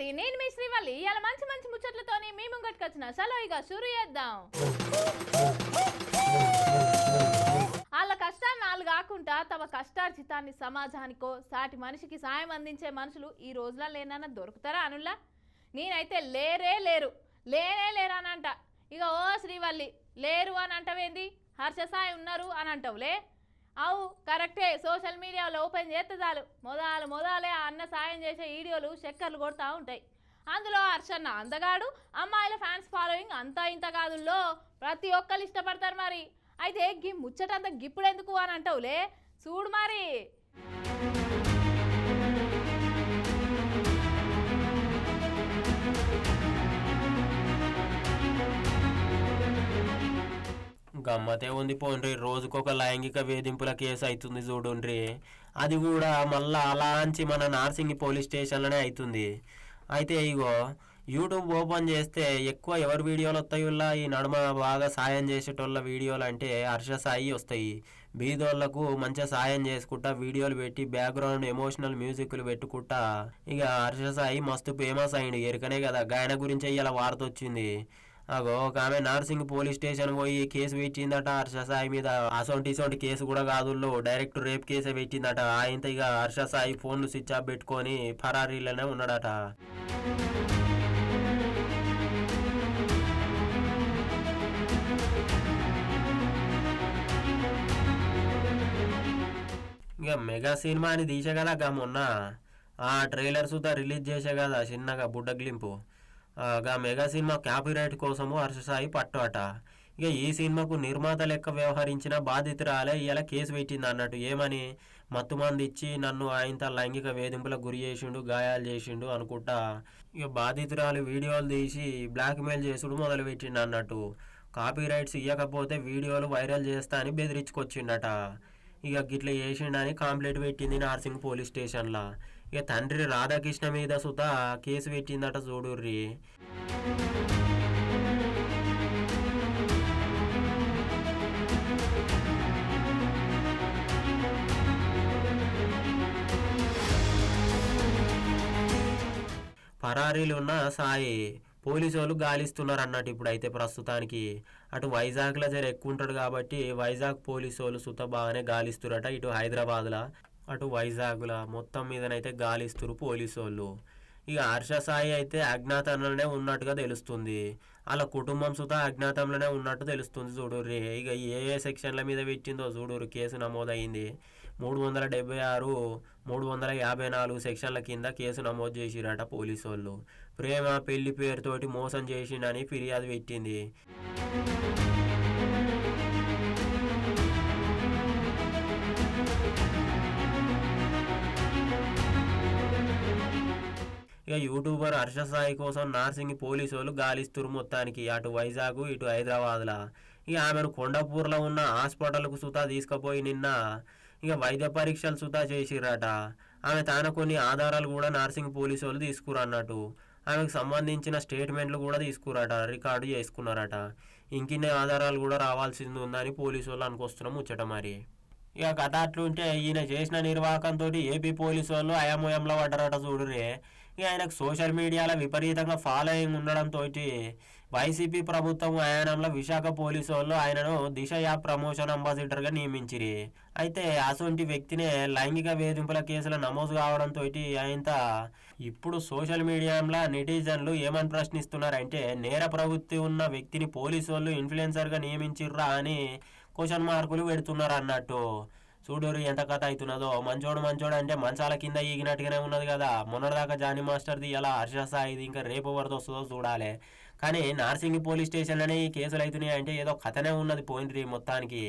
నేను మీ శ్రీవల్లి ఇవాళ మంచి మంచి ముచ్చట్లతోని మీ ముంగట్టుకొచ్చిన చలో ఇక షురు చేద్దాం. వాళ్ళ కష్టాన్ని వాళ్ళు కాకుండా తమ కష్టార్జితాన్ని సమాజానికో సాటి మనిషికి సాయం అందించే మనుషులు ఈ రోజులో లేనన్నా దొరుకుతారా అనుల్లా? నేనైతే లేరే లేరు అని అంట. ఇక ఓ శ్రీవల్లి లేరు అని అంటవేంది, హర్ష సాయి ఉన్నారు అని అంటావులే. అవు కరెక్టే, సోషల్ మీడియాలో ఓపెన్ చేస్తే చాలు మొదలే ఆ అన్న సాయం చేసే వీడియోలు చక్కర్లు కొడుతూ ఉంటాయి. అందులో హర్షన్న అందగాడు, అమ్మాయిల ఫ్యాన్స్ ఫాలోయింగ్ అంతా ఇంత కాదుల్లో ప్రతి ఒక్కరు ఇష్టపడతారు. మరి అయితే గి ముచ్చటంతా గిప్పుడు ఎందుకు అని అంటావులే, చూడు మరి. గమ్మతే ఉంది పోండ్రి, రోజుకొక లైంగిక వేధింపుల కేసు అవుతుంది చూడుండ్రి. అది కూడా మళ్ళా అలాంచి మన నార్సింగి పోలీస్ స్టేషన్లోనే అవుతుంది. అయితే ఇగో యూట్యూబ్ ఓపెన్ చేస్తే ఎక్కువ ఎవరి వీడియోలు వస్తాయిలా ఈ నడుమ బాగా సాయం చేసేటోళ్ళ వీడియోలు అంటే హర్ష సాయి వస్తాయి. బీదోళ్లకు మంచిగా సాయం చేసుకుంటా వీడియోలు పెట్టి బ్యాక్గ్రౌండ్ ఎమోషనల్ మ్యూజిక్లు పెట్టుకుంటా ఇక హర్ష సాయి మస్తు ఫేమస్ అయింది. ఎరుకనే కదా గాయన గురించి ఇలా వార్త వచ్చింది. అగో ఒక ఆమె నార్సింగ్ పోలీస్ స్టేషన్ పోయి కేసు పెట్టిందట హర్ష సాయి మీద. అసొంటి కేసు కూడా కాదు, డైరెక్ట్ రేప్ కేసే పెట్టిందట. ఆయనతో ఇక హర్ష సాయి ఫోన్లు స్విచ్ ఆఫ్ పెట్టుకొని ఫరారీలోనే ఉన్నాడట. ఇక మెగా సినిమా అని తీసే కదా మొన్న ఆ ట్రైలర్ సుతా రిలీజ్ చేసే కదా చిన్నగా బుడ్డగ్లింపు. మెగా సినిమా కాపీరైట్ కోసము హర్ష సాయి పట్టు అట. ఇక ఈ సినిమాకు నిర్మాత లెక్క వ్యవహరించిన బాధితురాలే ఇలా కేసు పెట్టింది అన్నట్టు. ఏమని, మత్తుమంది ఇచ్చి నన్ను ఆయనతో లైంగిక వేధింపులకు గురి చేసిండు, గాయాలు చేసిండు అనుకుంటా ఇక బాధితురాలు వీడియోలు తీసి బ్లాక్మెయిల్ చేసుడు మొదలు పెట్టిండు అన్నట్టు. కాపీరైట్స్ ఇవ్వకపోతే వీడియోలు వైరల్ చేస్తా అని బెదిరించుకొచ్చిండట. ఇక గిట్ల చేసిండని కంప్లైంట్ పెట్టింది నార్సింగ్ పోలీస్ స్టేషన్లో. ఇక తండ్రి రాధాకృష్ణ మీద సుతా కేసు పెట్టిందట చూడుర్రి. పరారీలు ఉన్న సాయి పోలీసు వాళ్ళు గాలిస్తున్నారు అన్నట్టు. ఇప్పుడైతే ప్రస్తుతానికి అటు వైజాగ్లో జర ఎక్కువ ఉంటాడు కాబట్టి వైజాగ్ పోలీసు వాళ్ళు సుత బాగానే గాలిస్తురట. ఇటు హైదరాబాద్లో అటు వైజాగ్లో మొత్తం మీదనైతే గాలిస్తురు పోలీసు వాళ్ళు. ఇక హర్ష సాయి అయితే అజ్ఞాతంలోనే ఉన్నట్టుగా తెలుస్తుంది. వాళ్ళ కుటుంబం సుత అజ్ఞాతంలోనే ఉన్నట్టు తెలుస్తుంది చూడుర్రి. ఇక ఏ సెక్షన్ల మీద పెట్టిందో చూడుర్రి. కేసు నమోదైంది 376, 354 సెక్షన్ల కింద కేసు నమోదు చేసిరట పోలీసు వాళ్ళు. ప్రేమ పెళ్లి పేరుతోటి మోసం చేసిండని ఫిర్యాదు పెట్టింది. ఇక యూట్యూబర్ హర్ష సాయి కోసం నార్సింగ్ పోలీసు వాళ్ళు గాలిస్తురు మొత్తానికి, అటు వైజాగ్ ఇటు హైదరాబాద్లో. ఇక ఆమెను కొండపూర్లో ఉన్న హాస్పిటల్కు సుతా తీసుకుపోయి నిన్న ఇక వైద్య పరీక్షలు సుతా చేసిరట. ఆమె తాను కొన్ని ఆధారాలు కూడా నార్సింగ్ పోలీసు వాళ్ళు తీసుకురన్నట్టు. ఆమెకు సంబంధించిన స్టేట్మెంట్లు కూడా తీసుకురట, రికార్డు చేసుకున్నారట. ఇంకిన్ని ఆధారాలు కూడా రావాల్సింది ఉందని పోలీసు వాళ్ళు అనుకొస్తున్నాం ముచ్చట. మరి ఇక కథ అట్లుంటే ఈయన చేసిన నిర్వాహకంతో ఏపీ పోలీసు వాళ్ళు అయామయంలో పడ్డారట చూడురే. ఇక ఆయనకు సోషల్ మీడియాలో విపరీతంగా ఫాలోయింగ్ ఉండడంతో వైసీపీ ప్రభుత్వం హయాంలో విశాఖ పోలీసు వాళ్ళు ఆయనను దిశ యాప్ ప్రమోషన్ అంబాసిడర్గా నియమించిరి. అయితే అసొంటి వ్యక్తినే లైంగిక వేధింపుల కేసులు నమోదు కావడంతో ఆయనతో ఇప్పుడు సోషల్ మీడియాలో నెటిజన్లు ఏమని ప్రశ్నిస్తున్నారంటే, నేర ప్రవృత్తి ఉన్న వ్యక్తిని పోలీసు వాళ్ళు ఇన్ఫ్లుయెన్సర్గా నియమించిర్రా అని క్వశ్చన్ మార్కులు పెడుతున్నారు అన్నట్టు. చూడరు ఎంత కథ అవుతున్నదో. మంచోడు అంటే మంచాల కింద ఈగినట్టుగానే ఉన్నది కదా. మొన్నటిదాకా జానీ మాస్టర్ది ఎలా హర్ష సాయిది ఇంకా రేపు వరద వస్తుందో చూడాలి. కానీ నార్సింగి పోలీస్ స్టేషన్లోనే ఈ కేసులు అవుతున్నాయి అంటే ఏదో కథనే ఉన్నది పోయింది మొత్తానికి.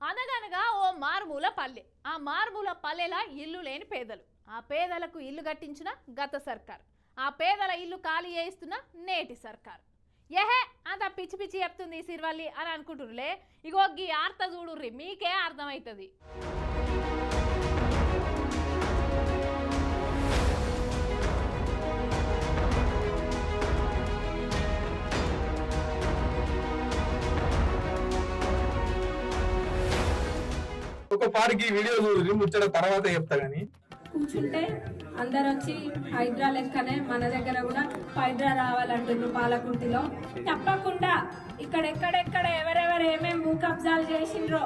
అనగనగా ఓ మారుమూల పల్లె. ఆ మారుమూల పల్లెలా ఇల్లు లేని పేదలు. ఆ పేదలకు ఇల్లు కట్టించిన గత సర్కార్, ఆ పేదల ఇల్లు ఖాళీ చేయిస్తున్న నేటి సర్కార్. ఏహే అంత పిచ్చి పిచ్చి చెప్తుంది సిరివల్లి అని అనుకుంటుర్రులే. ఇగో గీ ఆర్త చూడుర్రి, మీకే అర్థమవుతుంది. పారికి వీడియో చూసి ముచ్చట తర్వాత చెప్తా గానీ కూర్చుంటే అందరు వచ్చి హైడ్రా లెక్కనే మన దగ్గర కూడా హైడ్రా రావాలంటున్నారు పాలకుర్తిలో. తప్పకుండా ఎక్కడెక్కడ ఎవరెవరు ఏమేమి భూ కబ్జాలు చేసిండ్రో,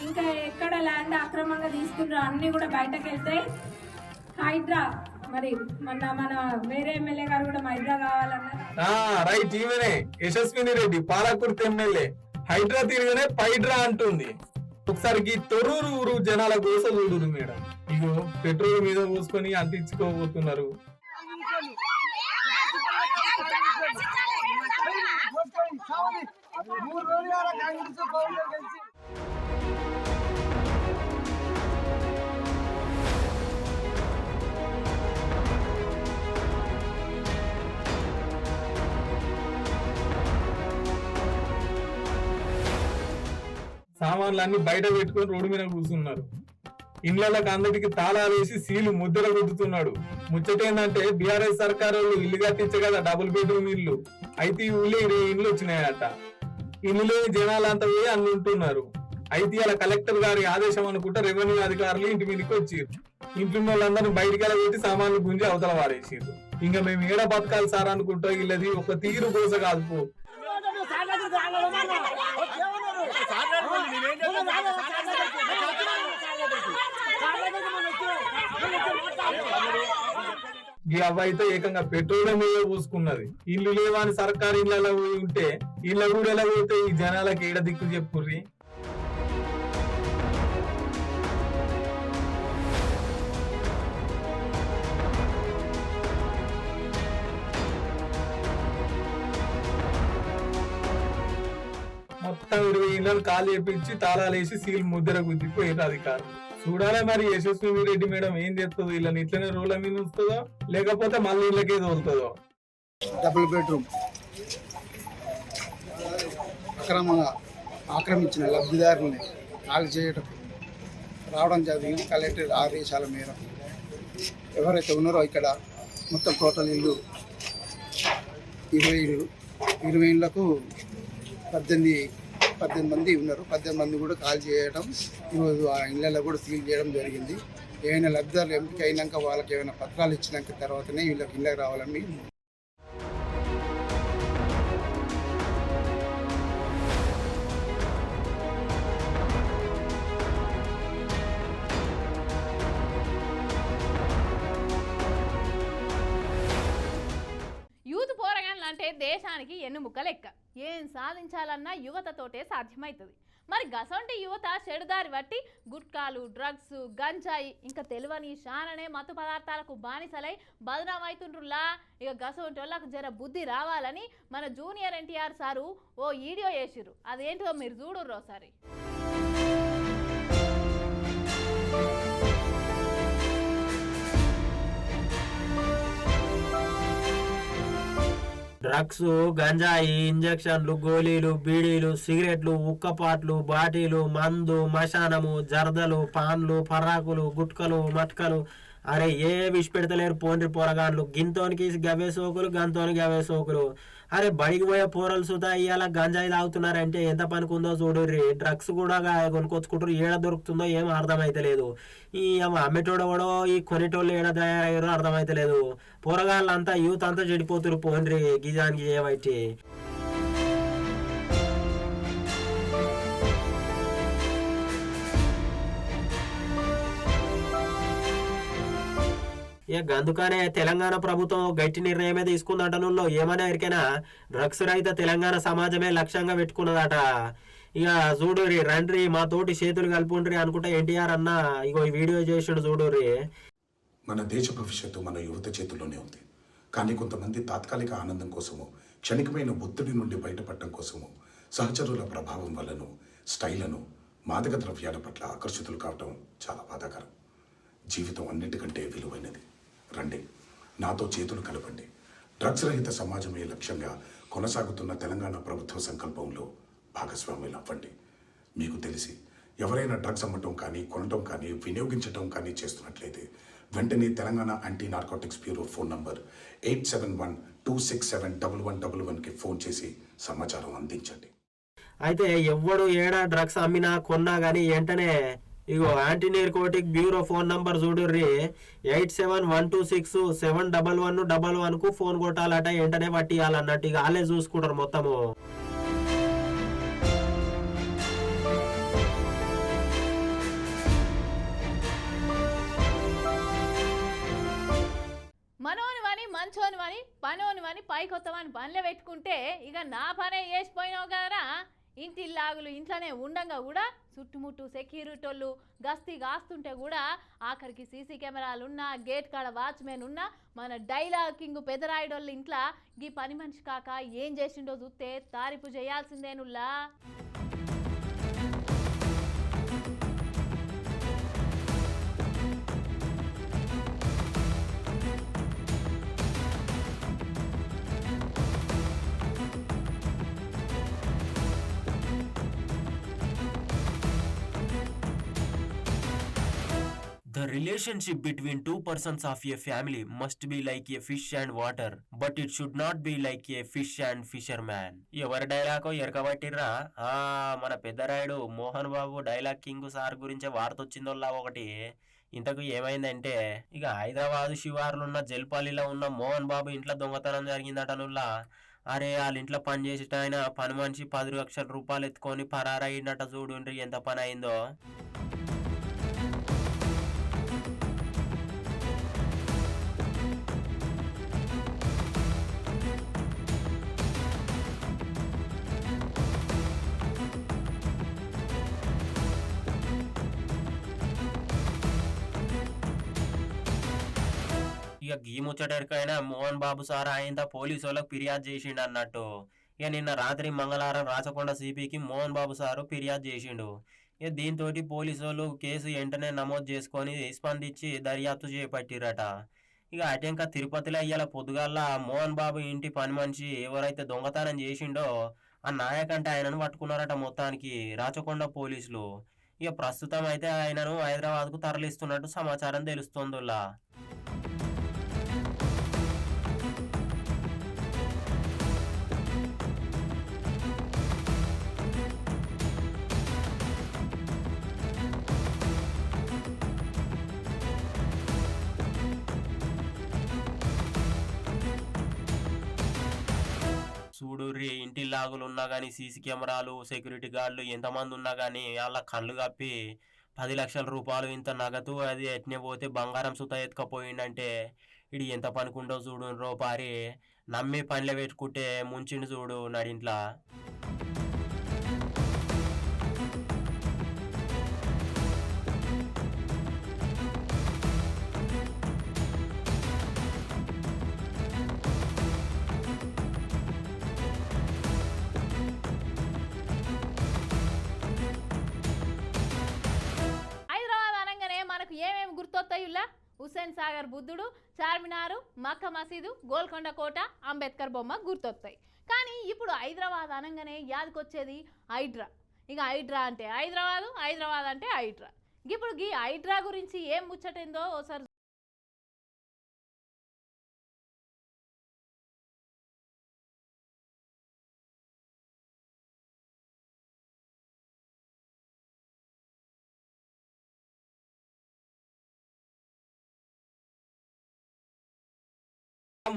ఇంకా ఎక్కడ ల్యాండ్ అక్రమంగా తీసుకున్నారో అన్ని కూడా బయటకు వెళ్తాయి. హైడ్రా మరి మన వేరే ఎమ్మెల్యే గారు కూడా హైడ్రా కావాలన్నారు. రైట్, ఈమెనే యశస్విని రెడ్డి పాలకుర్తి ఎమ్మెల్యే. హైడ్రా తిరిగినే పైడ్రా అంటుంది. ఒకసారికి తొర్రూరు ఊరు జనాల గోస చూడురు మేడం. ఇగో పెట్రోల్ మీద పోసుకొని అంటించుకోబోతున్నారు. సామాన్లన్నీ బయట పెట్టుకొని రోడ్డు మీద కూర్చున్నారు. ఇండ్లకు అందరికి తాళాలు వేసి సీలు ముద్దలు కొట్టుతున్నాడు. ముచ్చటేందంటే బీఆర్ఎస్ సర్కారు ఇల్లు కట్టించే కదా డబుల్ బెడ్రూమ్ ఇల్లు, అయితే ఈ ఊళ్ళో 20 ఇండ్లు వచ్చినాయట. ఇల్లు జనాలంతా పోయి అన్ని ఉంటున్నారు. అయితే ఇలా కలెక్టర్ గారి ఆదేశం అనుకుంటా రెవెన్యూ అధికారులు ఇంటి మీదకి వచ్చారు. ఇంట్లో వాళ్ళందరినీ బయటికి పెట్టి సామాన్లు గుంజి అవతల వారేసారు. ఇంకా మేము ఏడ బతకాలి సార్ అనుకుంటా వీళ్ళది ఒక తీరు కోస కాదు పో. ఈ అవ్వైతే ఏకంగా పెట్రోల్ మీద పూసుకున్నది. ఇల్లు లేవని సర్కారు ఇళ్ళలో ఉంటే ఇళ్ళ కూడా ఎలా పోతే ఈ జనాలకి ఏడ దిక్కు చెప్పుర్రి. మొత్తం 20 ఇళ్లను కాలు చేపించి తాళాలు వేసి సీల్ ముద్దర గుద్దిపోయారు అధికారులు. చూడాలి మరి యశస్వి రెడ్డి మేడం ఏం చేస్తుందో, వీళ్ళని ఇట్లనే రోడ్ల మీద ఉంచుతుందో లేకపోతే మళ్ళీ ఇళ్ళకే తోలుతుందో. డబుల్ బెడ్రూమ్ అక్రమంగా ఆక్రమించిన లబ్ధిదారుల్ని కాల్ చేయడం రావడం జరిగింది. కలెక్టర్ ఆదేశాల మేరకు ఎవరైతే ఉన్నారో ఇక్కడ మొత్తం టోటల్ ఇల్లు 20 ఇళ్ళు, 20 ఇళ్లకు 18 మంది ఉన్నారు. 18 మంది కూడా కాల్ చేయడం, ఈరోజు ఆ ఇళ్ళలో కూడా సీల్ చేయడం జరిగింది. ఏమైనా లబ్ధిదారులు ఎంపిక అయినాక వాళ్ళకి ఏమైనా పత్రాలు ఇచ్చినాక తర్వాతనే వీళ్ళకి ఇళ్ళకి రావాలని. యూత్ పోరగాన్లు అంటే దేశానికి ఎన్నుముక్క లెక్క. ఏం సాధించాలన్నా యువతతోటే సాధ్యమవుతుంది. మరి గసంటి యువత చెడుదారి బట్టి గుట్కాలు, డ్రగ్స్, గంజాయి ఇంకా తెలివని శాననే మత్తు పదార్థాలకు బానిసలై బదనామవుతుండ్రులా. ఇక గసంటి వాళ్ళకు జర బుద్ధి రావాలని మన జూనియర్ ఎన్టీఆర్ సారు ఓ వీడియో చేసిర్రు. అదేంటో మీరు చూడుర్రు ఒకసారి. డ్రగ్స్, గంజాయి, ఇంజక్షన్లు, గోళీలు, బీడీలు, సిగరెట్లు, ఉక్కపాట్లు, బాటీలు, మందు, మశానము, జర్దలు, పాన్లు, పరాకులు, గుట్కలు, మట్కలు, అరే ఏ విష్ పెడతలేరు పోండ్రి పోరగాన్లు. గింతోనికి గవే సోకులు, గంతోనికి గవే సోకులు. అరే బడికి పోయే పోరలు సుతా ఇవాళ గంజాయి తాగుతున్నారంటే ఎంత పనికుందో చూడుర్రి. డ్రగ్స్ కూడా కొనుక్కొచ్చుకుంటారు, ఏడ దొరుకుతుందో ఏం అర్థమైతలేదు. ఈ అమ్మేటోడవడో ఈ కొనేటోళ్ళు ఏడ తయారయ్యారో అర్థమైతలేదు. పోరగాళ్ళంతా యూత్ అంతా చెడిపోతురు పోండ్రి గిజానికి చేయబట్టి. ఇక అందుకనే తెలంగాణ ప్రభుత్వం గట్టి నిర్ణయమే తీసుకుందటనుల్లో ఏమనే ఎరికైనా డ్రగ్స్ రహిత తెలంగాణ సమాజమే లక్ష్యంగా పెట్టుకున్నదట. ఇక చూడుర్రి రండ్రి మా తోటి చేతులు కలుపుండ్రి అనుకుంటా ఎన్టీఆర్ అన్న ఇగో ఈ వీడియో చేసాడు చూడుర్రి. మన దేశ భవిష్యత్తు మన యువత చేతుల్లోనే ఉంది. కానీ కొంతమంది తాత్కాలిక ఆనందం కోసము, క్షణికమైన ఒత్తిడి నుండి బయటపడటం కోసము, సహచరుల ప్రభావం వల్లను, స్టైలను, మాదక ద్రవ్యాల పట్ల ఆకర్షితులు కావటం చాలా బాధాకరం. జీవితం అన్నిటికంటే విలువైనది. రండి, నాతో చేతులు కలపండి. డ్రగ్స్ రహిత సమాజమే లక్ష్యంగా కొనసాగుతున్న తెలంగాణ ప్రభుత్వ సంకల్పంలో భాగస్వాములు అవ్వండి. మీకు తెలిసి ఎవరైనా డ్రగ్స్ అమ్మటం కానీ, కొనటం కానీ, వినియోగించటం కానీ చేస్తున్నట్లయితే వెంటనే Telangana anti narcotics bureau phone number 8712671111కి ఫోన్ చేసి సమాచారం అందించండి. అయితే ఎవ్వడు ఏడా డ్రగ్స్ అమ్మినా కొన్నా కానీ వెంటనే ఇగో anti narcotic bureau phone number చూడుర్రి 8712671111కు ఫోన్ కొట్టాలట, వెంటనే పట్టియాలన్నట్టు. ఇక వాళ్ళే చూసుకుంటారు మొత్తము. మనోనివని మంచోనివని పనోనివని పైకొత్తమని పనిలో పెట్టుకుంటే ఇక నా పనే చేసిపోయినావు కదరా. ఇంటి లాగులు ఇంట్లోనే ఉండంగా కూడా చుట్టుముట్టు సెక్యూరిటీ వాళ్ళు గస్తీ కాస్తుంటే కూడా ఆఖరికి సీసీ కెమెరాలున్నా గేట్ కాడ వాచ్మెన్ ఉన్నా మన డైలాగ్ కింగ్ పెదరాయుడోళ్ళు ఇంట్లో ఈ పని మనిషి కాక ఏం చేసిండో చూస్తే తారీఫు చేయాల్సిందేనుల్లా. The relationship between two persons of a family must be like a fish and water, but it should not be like a fish and fisherman. ఎవరి డైలాగో ఎరకబట్టిర్రా? మన Peddarayudu Mohan Babu dialogue king sir గురించి వార్త వచ్చిందోల్లా ఒకటి. ఇంతకు ఏమైందంటే ఇక హైదరాబాద్ శివార్లున్న జల్పల్లిలో ఉన్న మోహన్ బాబు ఇంట్లో దొంగతనం జరిగిందటనుల్లా. అరే వాళ్ళ ఇంట్లో పని చేసేట ఆయన పని మనిషి 10 లక్షల రూపాయలు ఎత్తుకొని పరారయ్యిందట. చూడుండ్రి ఎంత పని అయిందో. ఇక గీ ముచ్చటరికైనా మోహన్ బాబు సార్ ఆయన పోలీసు వాళ్ళకి ఫిర్యాదు చేసిండు అన్నట్టు. ఇక నిన్న రాత్రి మంగళవారం రాచకొండ సిపికి మోహన్ బాబు సారు ఫిర్యాదు చేసిండు. ఇక దీంతో పోలీసు వాళ్ళు కేసు వెంటనే నమోదు చేసుకొని స్పందించి దర్యాప్తు చేపట్టిరట. ఇక అటెంక తిరుపతిలో ఇయ్యాల పొద్దుగాల మోహన్ బాబు ఇంటి పని మనిషి ఎవరైతే దొంగతనం చేసిండో ఆ నాయకంటే ఆయనను పట్టుకున్నారట మొత్తానికి రాచకొండ పోలీసులు. ఇక ప్రస్తుతం అయితే ఆయనను హైదరాబాద్కు తరలిస్తున్నట్టు సమాచారం తెలుస్తోందిలా. చూడుర్రి ఇంటి లాగులు ఉన్నా కానీ సీసీ కెమెరాలు సెక్యూరిటీ గార్డులు ఎంతమంది ఉన్నా కానీ వాళ్ళ కళ్ళు కప్పి 10 లక్షల రూపాయలు ఇంత నగదు అది ఎట్నే పోతే బంగారం సుత ఎత్తుకపోయిందంటే ఇది ఎంత పనుకుంటో చూడు రూపారి. నమ్మి పనిలో పెట్టుకుంటే ముంచిండు చూడు నడింట్లా. ఏమేమి గుర్తొస్తాయిలా? హుస్సేన్ సాగర్ బుద్ధుడు, చార్మినారు, మక్క మసీదు, గోల్కొండ కోట, అంబేద్కర్ బొమ్మ గుర్తొస్తాయి. కానీ ఇప్పుడు హైదరాబాద్ అనగానే యాదకొచ్చేది హైడ్రా. ఇక హైడ్రా అంటే హైదరాబాదు, హైదరాబాద్ అంటే హైడ్రా. ఇప్పుడు ఈ హైడ్రా గురించి ఏం ముచ్చటైందో ఓసారి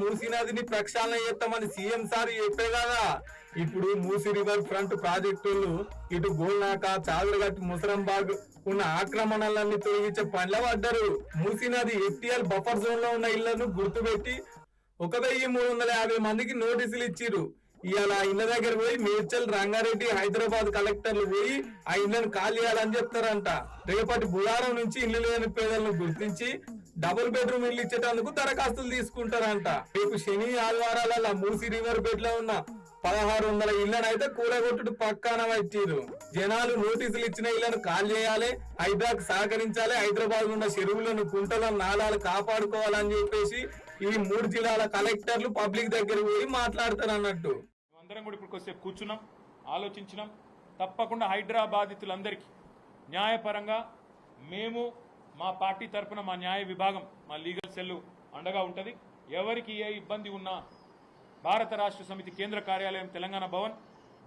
మూసీ నదిని ప్రక్షాళన చేస్తామని సీఎం సార్ చెప్పే కదా. ఇప్పుడు మూసీ రివర్ ఫ్రంట్ ప్రాజెక్టులు ఇటు గోల్నాక, చాదరగట్టు, ముసరంబాగ్ ఉన్న ఆక్రమణలన్నీ తొలగించే పనిలో పడ్డారు. మూసీ నది ఎఫ్టీఎల్ బఫర్ జోన్ లో ఉన్న ఇళ్లను గుర్తుపెట్టి 1350 మందికి నోటీసులు ఇచ్చిరు. ఇవాళ ఇళ్ల దగ్గర పోయి మేడ్చల్, రంగారెడ్డి, హైదరాబాద్ కలెక్టర్లు పోయి ఆ ఇళ్లను ఖాళీ చేయాలని చెప్తారంట. రేపటి బుధవారం నుంచి ఇల్లు లేని పేదలను గుర్తించి డబుల్ బెడ్రూమ్ ఇల్లు ఇచ్చేటందుకు దరఖాస్తులు తీసుకుంటారంట. రేపు శని ఆదివారాల మూసీ రివర్ బెడ్ లో ఉన్న 1600 ఇళ్లను అయితే కూలగొట్టుడు పక్కాన వచ్చిరు. జనాలు నోటీసులు ఇచ్చిన ఇళ్లను ఖాళీ చేయాలి, హైదరాబాద్ సహకరించాలి, హైదరాబాద్ ఉన్న చెరువులను, కుంటలను, నాలాలు కాపాడుకోవాలని చెప్పేసి ఈ 3 జిల్లాల కలెక్టర్లు పబ్లిక్ దగ్గర పోయి మాట్లాడతారు అన్నట్టు. అందరం కూడా ఇప్పుడు కొద్దిసేపు కూర్చున్నాం, ఆలోచించినాం. తప్పకుండా హైదరాబాదితులందరికీ న్యాయపరంగా మేము మా పార్టీ తరఫున మా న్యాయ విభాగం, మా లీగల్ సెల్ అండగా ఉంటుంది. ఎవరికి ఏ ఇబ్బంది ఉన్నా భారత రాష్ట్ర సమితి కేంద్ర కార్యాలయం Telangana Bhavan,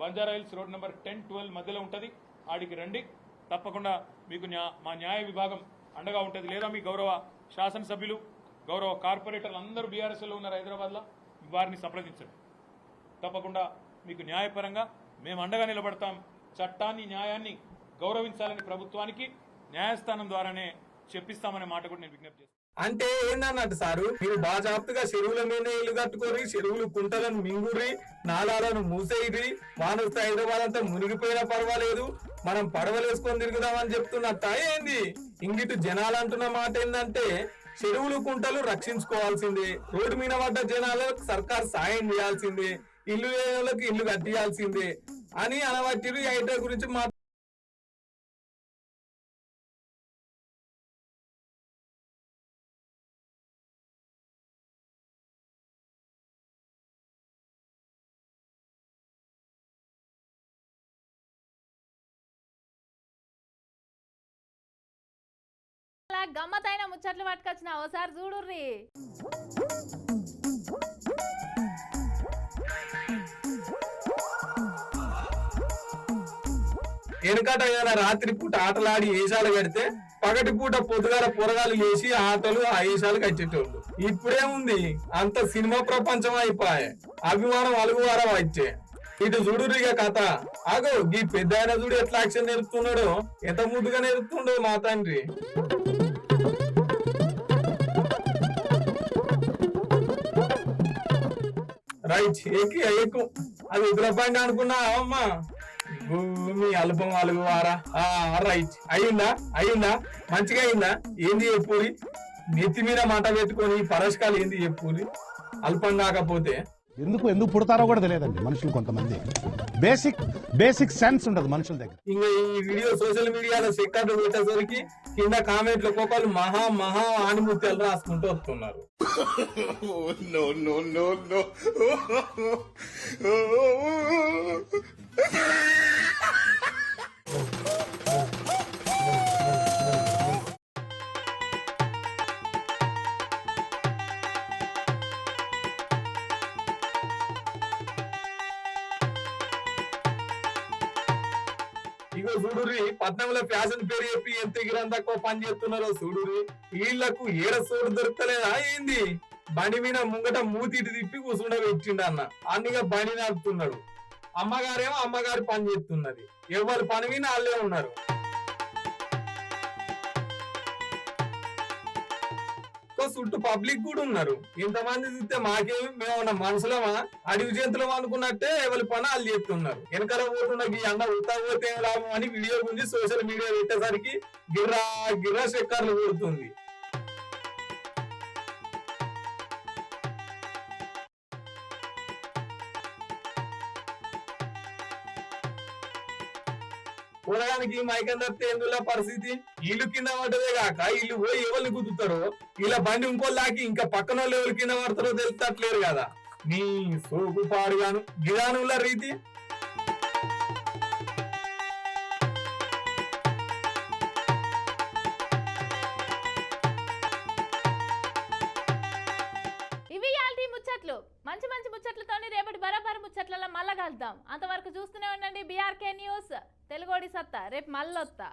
Banjara hills road number 10-12 మధ్యలో ఉంటుంది. ఆడికి రండి. తప్పకుండా మీకు మా న్యాయ విభాగం అండగా ఉంటుంది. లేదా మీ గౌరవ శాసనసభ్యులు, గౌరవ కార్పొరేటర్లు అందరూ బీఆర్ఎస్లో ఉన్నారు హైదరాబాద్లో, వారిని సంప్రదించండి. తప్పకుండా మీకు న్యాయపరంగా మేము అండగా నిలబడతాం. చట్టాన్ని, న్యాయాన్ని గౌరవించాలని ప్రభుత్వానికి న్యాయస్థానం ద్వారానే చెప్పిస్తామనే మాట కూడా నేను విజ్ఞప్తి చేస్తాను. అంటే ఏందన్నట్టు సారు, మీరు బాజాప్తుగా చెరువుల మీద ఇల్లు కట్టుకోరి, చెరువులు కుంటలను మింగురి, నాలాలను మూసేయిరి, వానొస్తే హైదరాబాద్ అంతా మునిగిపోయినా పర్వాలేదు, మనం పడవలేసుకొని తిరుగుదామని చెప్తున్నట్ట ఏంది? ఇంగిటు జనాలు అంటున్న మాట ఏంటంటే చెరువులు కుంటలు రక్షించుకోవాల్సిందే, రోడ్డు మీద పడ్డ జనాలకు సర్కార్ సాయం చేయాల్సిందే, ఇల్లు లేని వాళ్ళకి ఇల్లు కట్టియాల్సిందే అని అనబట్టిరు. ఈ హైడ్రా గురించి గమ్మతైన ముచ్చట్లు పట్టుకొచ్చిన ఓసారి చూడుర్రి. వెనకట ఏదైనా రాత్రి పూట ఆటలాడి ఏషాలు కడితే పగటి పూట పొద్దుగాల పొరగాలు చేసి ఆటలు ఆ ఏషాలు కట్టేటోళ్ళు. ఇప్పుడేముంది, అంత సినిమా ప్రపంచం అయిపోయే, అభిమానం అలుగువారం వచ్చే. ఇటు చూడురిగా కథ. ఆగో ఈ పెద్ద ఆయన చూడు ఎట్లా యాక్షన్ నేర్పుతున్నాడో, ఎంత ముద్దుగా నేర్పుతుండో మా తండ్రి. రైట్, ఎక్కు అది ఉగ్రపండి అనుకున్నా అమ్మా, భూమి అల్పం అలుగువారా. రైట్, అయిందా మంచిగా అయిందా? ఏంది చెప్పురి, నెత్తి మీద మాట పెట్టుకొని పరస్కాలు ఏంది చెప్పురి, అల్పం కాకపోతే. ఎందుకు పుడతారో కూడా తెలియదండి మనుషులు, కొంతమంది బేసిక్ సెన్స్ ఉండదు మనుషుల దగ్గర. ఇంకా ఈ వీడియో సోషల్ మీడియాలో సెక్టార్లు పెట్టేసరికి కింద కామెంట్లు ఒక్కొక్కరు మహా ఆణిముత్యాలు రాసుకుంటూ వస్తున్నారు. ఇగో చూడురి, పట్నంలో ఫ్యాషన్ పేరు చెప్పి ఎంత ఎగిరం తక్కువ పని చేస్తున్నారో చూడురి. వీళ్లకు ఏడ సోడు దొరకలేదా ఏంది? బండి మీద ముంగట మూతిటి తిప్పి కూర్చుండ పెట్టిండు అన్న, అన్నిగా బండి నడుపుతున్నాడు. అమ్మగారేమో అమ్మగారి పని చేస్తున్నది, ఎవరి పని మీద వాళ్ళే ఉన్నారు. చుట్టూ పబ్లిక్ కూడా ఉన్నారు. ఇంతమంది చూస్తే మాకేమి, మేమన్నా మనుషులమా, అడవి జంతువులం అనుకున్నట్టే ఎవరి పని వాళ్ళు చేస్తున్నారు. వెనకాల పోతున్న ఈ అన్న ఉత్తా పోతే లాభం అని వీడియో గురించి సోషల్ మీడియా పెట్టేసరికి గిర్రా చక్కర్లు కొడుతుంది. పోవడానికి మైకందర్ ఎందులో పరిస్థితి, ఇల్లు కింద పడ్డదే కాక ఇల్లు పోయి ఎవరిని గుద్దుతారో, ఇలా బండి ఇంకోళ్ళు దాకి ఇంకా పక్కన వాళ్ళు ఎవరు కింద పడతారో తెలుస్తట్లేరు కదా. నీ సోకు పాడుగాను గిదానుల రీతి. ఇవి యాల్టీ ముచ్చట్లు. మంచి ముచ్చట్లతోని రేపటి బరాబర్ ముచ్చట్లలో మళ్ళా కలుద్దాం. అంతవరకు చూస్తూనే ఉండండి బీఆర్కే న్యూస్, తెలుగోడి సత్తా. రేపు మళ్ళొత్తా.